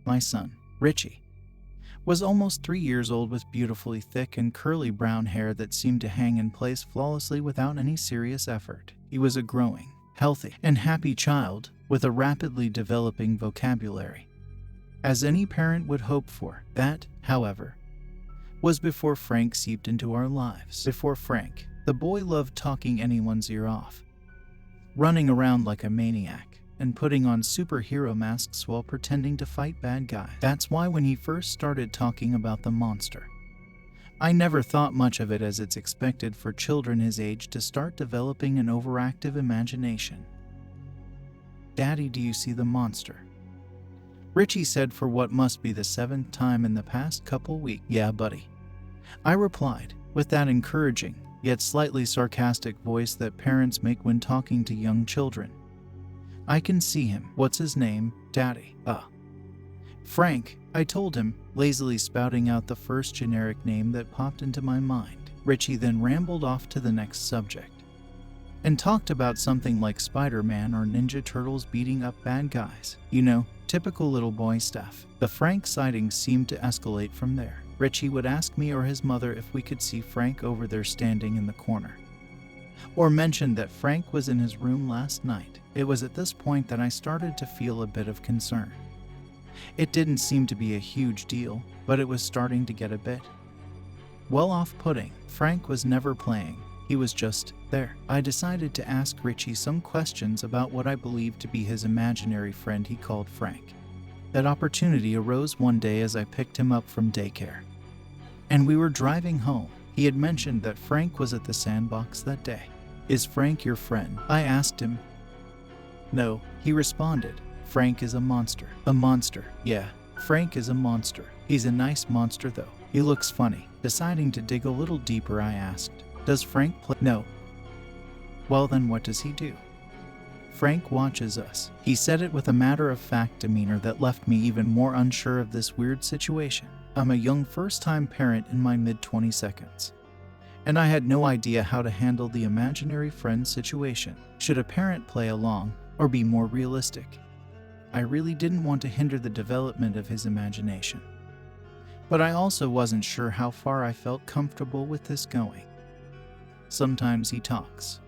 My son, Richie, was almost 3 years old with beautifully thick and curly brown hair that seemed to hang in place flawlessly without any serious effort. He was a growing, healthy, and happy child with a rapidly developing vocabulary, as any parent would hope for. That, however, was before Frank seeped into our lives. Before Frank, the boy loved talking anyone's ear off, running around like a maniac, and putting on superhero masks while pretending to fight bad guys. That's why when he first started talking about the monster, I never thought much of it, as it's expected for children his age to start developing an overactive imagination. "Daddy, do you see the monster?" Richie said for what must be the 7th time in the past couple weeks. "Yeah, buddy," I replied, with that encouraging, yet slightly sarcastic voice that parents make when talking to young children. "I can see him. What's his name, Daddy?" Frank," I told him, lazily spouting out the first generic name that popped into my mind. Richie then rambled off to the next subject, and talked about something like Spider-Man or Ninja Turtles beating up bad guys. You know, typical little boy stuff. The Frank sightings seemed to escalate from there. Richie would ask me or his mother if we could see Frank over there standing in the corner, or mentioned that Frank was in his room last night. It was at this point that I started to feel a bit of concern. It didn't seem to be a huge deal, but it was starting to get a bit, well, off-putting. Frank was never playing. He was just there. I decided to ask Richie some questions about what I believed to be his imaginary friend he called Frank. That opportunity arose one day as I picked him up from daycare, and we were driving home. He had mentioned that Frank was at the sandbox that day. "Is Frank your friend?" I asked him. "No," he responded. "Frank is a monster." "A monster?" "Yeah, Frank is a monster. He's a nice monster though. He looks funny." Deciding to dig a little deeper, I asked, "Does Frank play?" "No." "Well then, what does he do?" "Frank watches us." He said it with a matter-of-fact demeanor that left me even more unsure of this weird situation. I'm a young first-time parent in my mid-20s, and I had no idea how to handle the imaginary friend situation. Should a parent play along, or be more realistic? I really didn't want to hinder the development of his imagination, but I also wasn't sure how far I felt comfortable with this going. "Sometimes he talks,"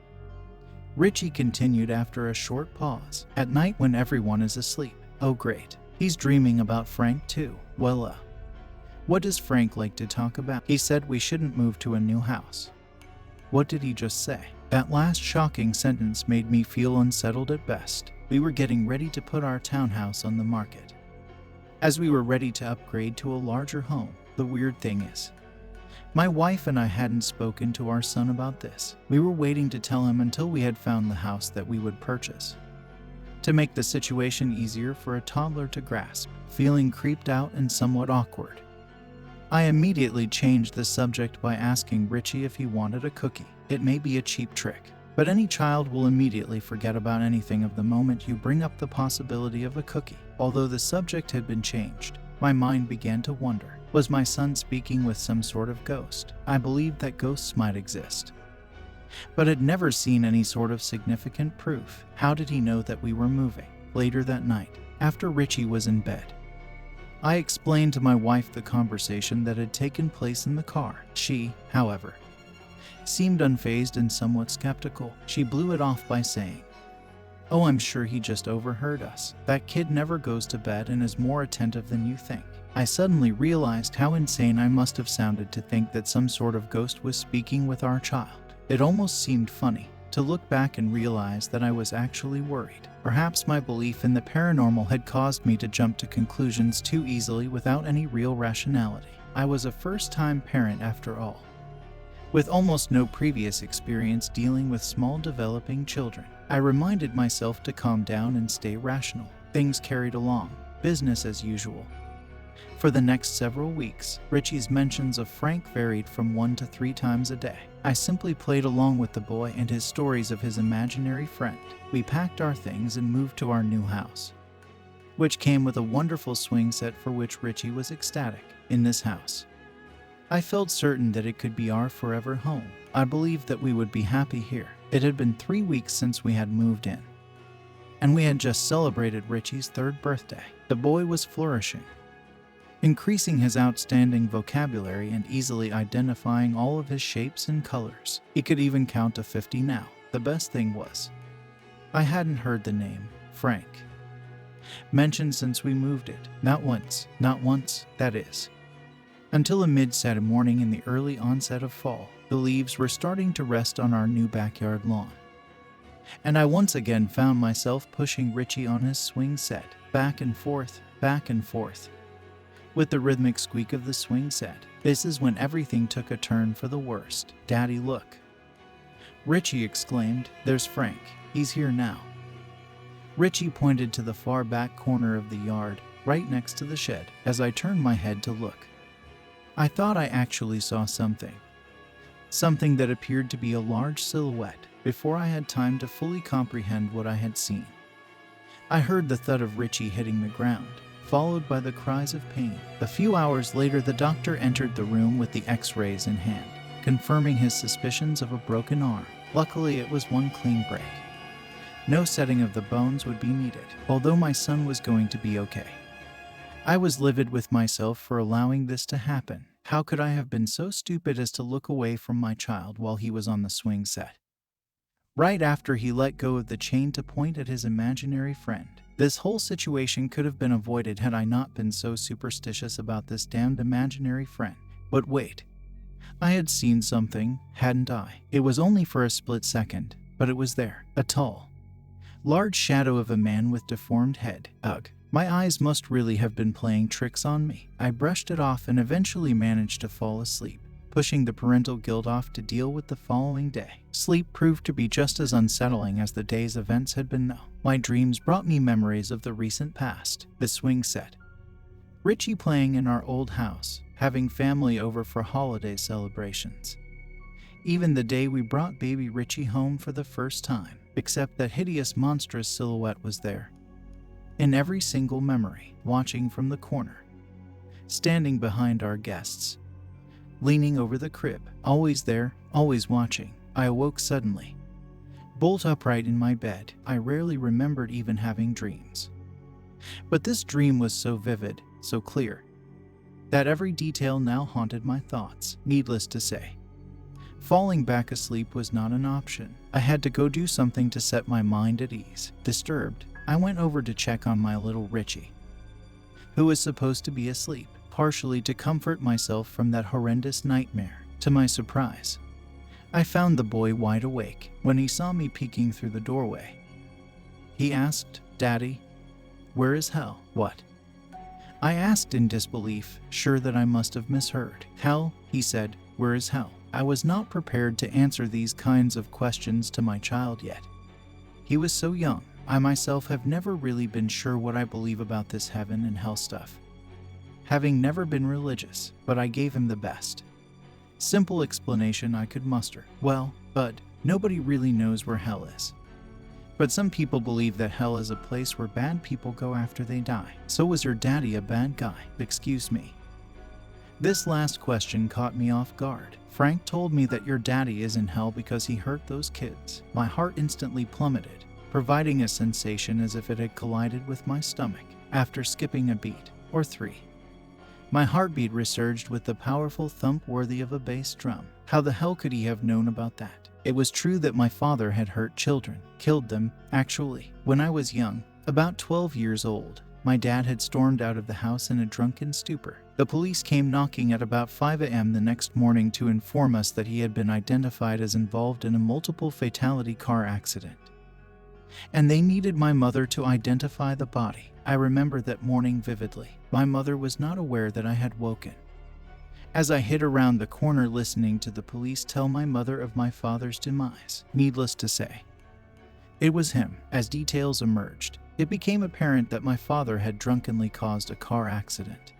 Richie continued after a short pause. "At night when everyone is asleep." "Oh great. He's dreaming about Frank too." "Well, what does Frank like to talk about?" "He said we shouldn't move to a new house." "What did he just say?" That last shocking sentence made me feel unsettled at best. We were getting ready to put our townhouse on the market, as we were ready to upgrade to a larger home. The weird thing is, my wife and I hadn't spoken to our son about this. We were waiting to tell him until we had found the house that we would purchase, to make the situation easier for a toddler to grasp. Feeling creeped out and somewhat awkward, I immediately changed the subject by asking Richie if he wanted a cookie. It may be a cheap trick, but any child will immediately forget about anything of the moment you bring up the possibility of a cookie. Although the subject had been changed, my mind began to wonder, was my son speaking with some sort of ghost? I believed that ghosts might exist, but had never seen any sort of significant proof. How did he know that we were moving? Later that night, after Richie was in bed, I explained to my wife the conversation that had taken place in the car. She, however, seemed unfazed and somewhat skeptical. She blew it off by saying, "Oh, I'm sure he just overheard us. That kid never goes to bed and is more attentive than you think." I suddenly realized how insane I must have sounded to think that some sort of ghost was speaking with our child. It almost seemed funny to look back and realize that I was actually worried. Perhaps my belief in the paranormal had caused me to jump to conclusions too easily without any real rationality. I was a first-time parent after all, with almost no previous experience dealing with small developing children. I reminded myself to calm down and stay rational. Things carried along, business as usual. For the next several weeks, Richie's mentions of Frank varied from 1 to 3 times a day. I simply played along with the boy and his stories of his imaginary friend. We packed our things and moved to our new house, which came with a wonderful swing set for which Richie was ecstatic. In this house, I felt certain that it could be our forever home. I believed that we would be happy here. It had been 3 weeks since we had moved in, and we had just celebrated Richie's 3rd birthday. The boy was flourishing, increasing his outstanding vocabulary and easily identifying all of his shapes and colors. He could even count to 50 now. The best thing was, I hadn't heard the name, Frank, mentioned since we moved it. Not once, that is. Until a mid-Saturday morning in the early onset of fall, the leaves were starting to rest on our new backyard lawn. And I once again found myself pushing Richie on his swing set, back and forth, with the rhythmic squeak of the swing set. This is when everything took a turn for the worst. "Daddy, look," Richie exclaimed. "There's Frank. He's here now." Richie pointed to the far back corner of the yard, right next to the shed. As I turned my head to look, I thought I actually saw something that appeared to be a large silhouette. Before I had time to fully comprehend what I had seen, I heard the thud of Richie hitting the ground, followed by the cries of pain. A few hours later, the doctor entered the room with the x-rays in hand, confirming his suspicions of a broken arm. Luckily, it was one clean break. No setting of the bones would be needed, although my son was going to be okay. I was livid with myself for allowing this to happen. How could I have been so stupid as to look away from my child while he was on the swing set? Right after he let go of the chain to point at his imaginary friend. This whole situation could have been avoided had I not been so superstitious about this damned imaginary friend. But wait, I had seen something, hadn't I? It was only for a split second, but it was there. A tall, large shadow of a man with deformed head. Ugh. My eyes must really have been playing tricks on me. I brushed it off and eventually managed to fall asleep, pushing the parental guilt off to deal with the following day. Sleep proved to be just as unsettling as the day's events had been. My dreams brought me memories of the recent past, the swing set, Richie playing in our old house, having family over for holiday celebrations. Even the day we brought baby Richie home for the first time, except that hideous monstrous silhouette was there. In every single memory, watching from the corner, standing behind our guests, leaning over the crib, always there, always watching. I awoke suddenly, bolt upright in my bed. I rarely remembered even having dreams. But this dream was so vivid, so clear, that every detail now haunted my thoughts. Needless to say, falling back asleep was not an option. I had to go do something to set my mind at ease. Disturbed, I went over to check on my little Richie, who was supposed to be asleep, partially to comfort myself from that horrendous nightmare. To my surprise, I found the boy wide awake. When he saw me peeking through the doorway, he asked, "Daddy, where is hell?" "What?" I asked in disbelief, sure that I must have misheard. "Hell," he said, "where is hell?" I was not prepared to answer these kinds of questions to my child yet. He was so young. I myself have never really been sure what I believe about this heaven and hell stuff, having never been religious, but I gave him the best simple explanation I could muster. "Well, bud, nobody really knows where hell is. But some people believe that hell is a place where bad people go after they die. So was your daddy a bad guy?" "Excuse me." This last question caught me off guard. "Frank told me that your daddy is in hell because he hurt those kids." My heart instantly plummeted, providing a sensation as if it had collided with my stomach. After skipping a beat, or three, my heartbeat resurged with the powerful thump worthy of a bass drum. How the hell could he have known about that? It was true that my father had hurt children, killed them, actually. When I was young, about 12 years old, my dad had stormed out of the house in a drunken stupor. The police came knocking at about 5 a.m. the next morning to inform us that he had been identified as involved in a multiple fatality car accident, and they needed my mother to identify the body. I remember that morning vividly. My mother was not aware that I had woken. As I hid around the corner listening to the police tell my mother of my father's demise. Needless to say, it was him. As details emerged, it became apparent that my father had drunkenly caused a car accident,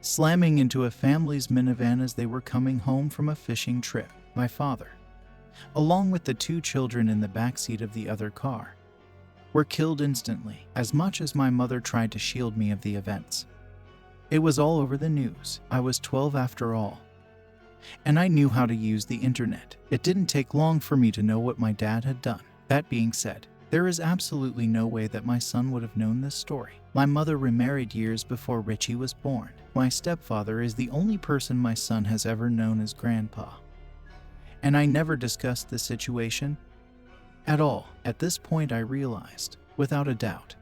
slamming into a family's minivan as they were coming home from a fishing trip. My father, along with the two children in the backseat of the other car, were killed instantly. As much as my mother tried to shield me of the events, it was all over the news. I was 12 after all, and I knew how to use the internet. It didn't take long for me to know what my dad had done. That being said, There is absolutely no way that my son would have known this story. My mother remarried years before Richie was born. My stepfather is the only person my son has ever known as Grandpa. And I never discussed the situation at all. At this point, I realized, without a doubt,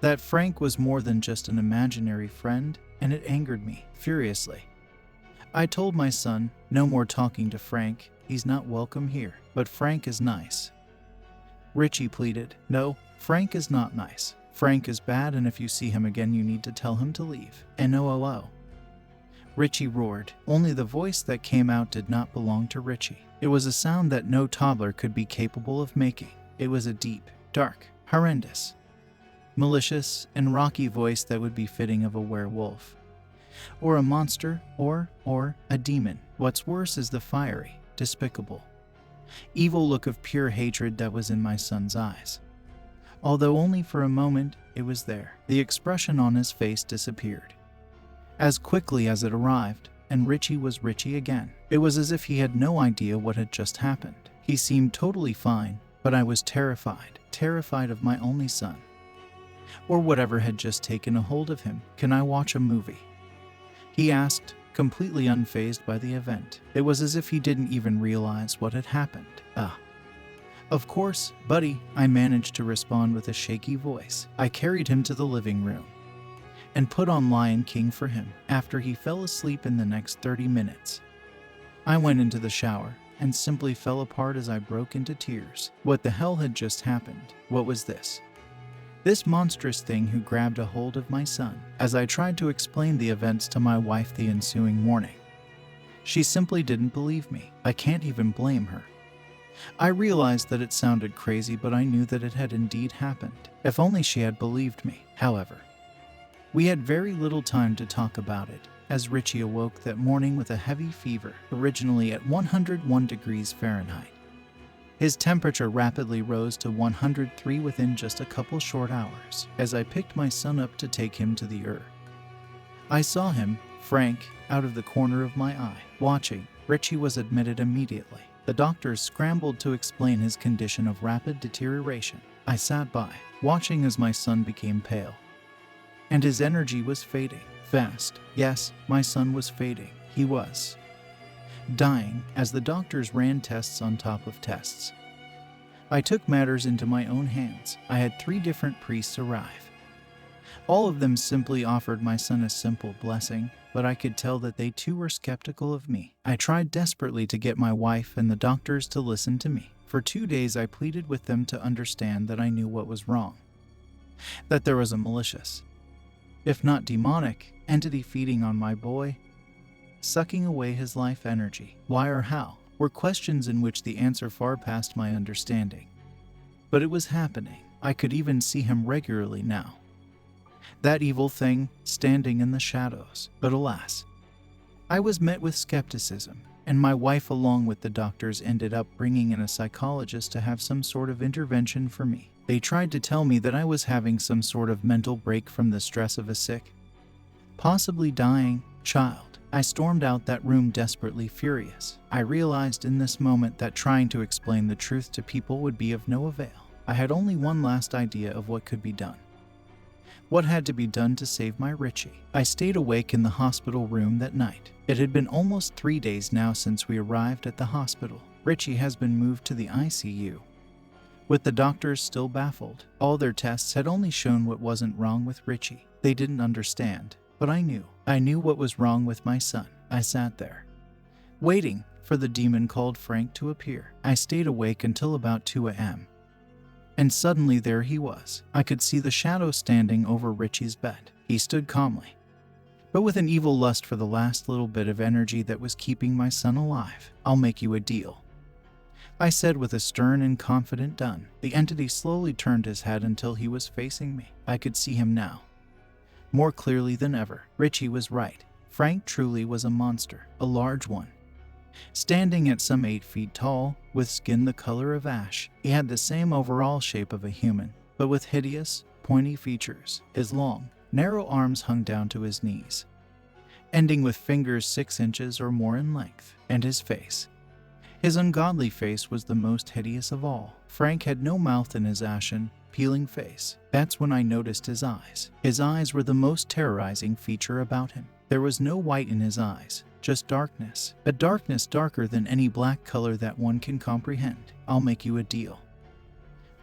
that Frank was more than just an imaginary friend, and it angered me furiously. I told my son, "No more talking to Frank. He's not welcome here." "But Frank is nice," Richie pleaded. "No, Frank is not nice. Frank is bad, and if you see him again, you need to tell him to leave." "No." Richie roared. Only the voice that came out did not belong to Richie. It was a sound that no toddler could be capable of making. It was a deep, dark, horrendous, malicious, and rocky voice that would be fitting of a werewolf, or a monster, or a demon. What's worse is the fiery, despicable, evil look of pure hatred that was in my son's eyes. Although only for a moment, it was there. The expression on his face disappeared as quickly as it arrived, and Richie was Richie again. It was as if he had no idea what had just happened. He seemed totally fine, but I was terrified of my only son, or whatever had just taken a hold of him. "Can I watch a movie?" he asked, completely unfazed by the event. It was as if he didn't even realize what had happened. Of course, buddy," I managed to respond with a shaky voice. I carried him to the living room and put on Lion King for him. After he fell asleep in the next 30 minutes, I went into the shower and simply fell apart as I broke into tears. What the hell had just happened? What was this? This monstrous thing who grabbed a hold of my son. As I tried to explain the events to my wife the ensuing morning, she simply didn't believe me. I can't even blame her. I realized that it sounded crazy, but I knew that it had indeed happened. If only she had believed me. However, we had very little time to talk about it, as Richie awoke that morning with a heavy fever, originally at 101 degrees Fahrenheit. His temperature rapidly rose to 103 within just a couple short hours. As I picked my son up to take him to the ER, I saw him, Frank, out of the corner of my eye, watching. Richie was admitted immediately. The doctors scrambled to explain his condition of rapid deterioration. I sat by, watching as my son became pale, and his energy was fading fast. Yes, my son was fading. He was dying as the doctors ran tests on top of tests. I took matters into my own hands. I had 3 different priests arrive. All of them simply offered my son a simple blessing, but I could tell that they too were skeptical of me. I tried desperately to get my wife and the doctors to listen to me. For 2 days I pleaded with them to understand that I knew what was wrong, that there was a malicious, if not demonic, entity feeding on my boy, sucking away his life energy. Why or how were questions in which the answer far passed my understanding. But it was happening. I could even see him regularly now. That evil thing, standing in the shadows. But alas, I was met with skepticism, and my wife along with the doctors ended up bringing in a psychologist to have some sort of intervention for me. They tried to tell me that I was having some sort of mental break from the stress of a sick, possibly dying, child. I stormed out that room desperately furious. I realized in this moment that trying to explain the truth to people would be of no avail. I had only one last idea of what could be done. What had to be done to save my Richie? I stayed awake in the hospital room that night. It had been almost 3 days now since we arrived at the hospital. Richie has been moved to the ICU, with the doctors still baffled. All their tests had only shown what wasn't wrong with Richie. They didn't understand, but I knew. I knew what was wrong with my son. I sat there, waiting for the demon called Frank to appear. I stayed awake until about 2 a.m. And suddenly there he was. I could see the shadow standing over Richie's bed. He stood calmly, but with an evil lust for the last little bit of energy that was keeping my son alive. "I'll make you a deal," I said with a stern and confident tone. The entity slowly turned his head until he was facing me. I could see him now, more clearly than ever. Richie was right. Frank truly was a monster, a large one, standing at some 8 feet tall, with skin the color of ash. He had the same overall shape of a human, but with hideous, pointy features. His long, narrow arms hung down to his knees, ending with fingers 6 inches or more in length, and his face. His ungodly face was the most hideous of all. Frank had no mouth in his ashen, peeling face. That's when I noticed his eyes. His eyes were the most terrorizing feature about him. There was no white in his eyes, just darkness. A darkness darker than any black color that one can comprehend. I'll make you a deal,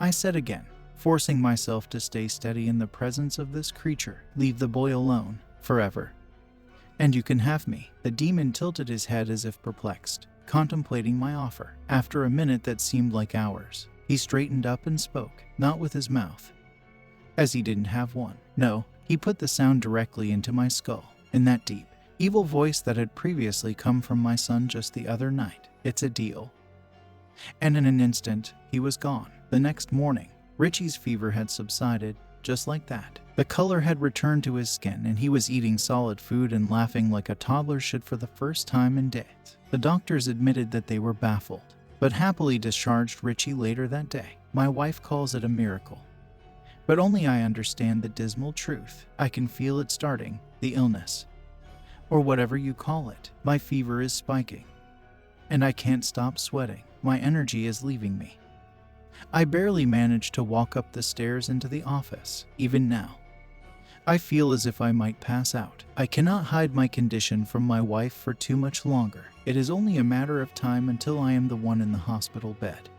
I said again, forcing myself to stay steady in the presence of this creature. Leave the boy alone, forever, and you can have me. The demon tilted his head as if perplexed, contemplating my offer. After a minute that seemed like hours, he straightened up and spoke, not with his mouth, as he didn't have one. No, he put the sound directly into my skull, in that deep, evil voice that had previously come from my son just the other night. It's a deal. And in an instant, he was gone. The next morning, Richie's fever had subsided, just like that. The color had returned to his skin and he was eating solid food and laughing like a toddler should for the first time in days. The doctors admitted that they were baffled, but happily discharged Richie later that day. My wife calls it a miracle, but only I understand the dismal truth. I can feel it starting, the illness, or whatever you call it. My fever is spiking, and I can't stop sweating. My energy is leaving me. I barely manage to walk up the stairs into the office. Even now, I feel as if I might pass out. I cannot hide my condition from my wife for too much longer. It is only a matter of time until I am the one in the hospital bed,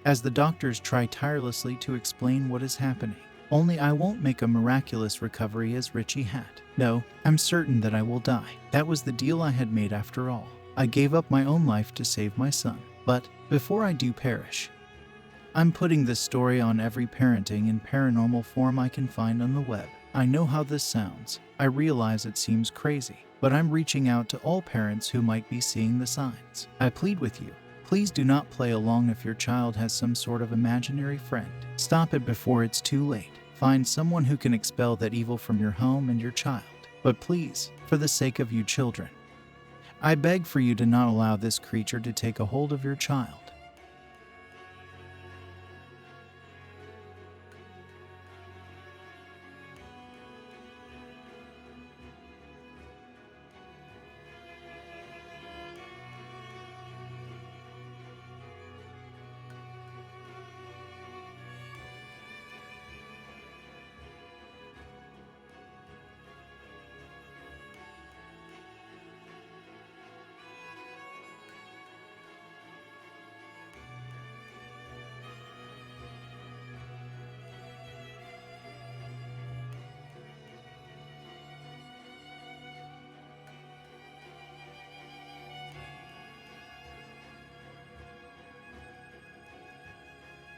as the doctors try tirelessly to explain what is happening. Only I won't make a miraculous recovery as Richie had. No, I'm certain that I will die. That was the deal I had made after all. I gave up my own life to save my son. But before I do perish, I'm putting this story on every parenting and paranormal forum I can find on the web. I know how this sounds. I realize it seems crazy, but I'm reaching out to all parents who might be seeing the signs. I plead with you, please do not play along if your child has some sort of imaginary friend. Stop it before it's too late. Find someone who can expel that evil from your home and your child. But please, for the sake of you children, I beg for you to not allow this creature to take a hold of your child.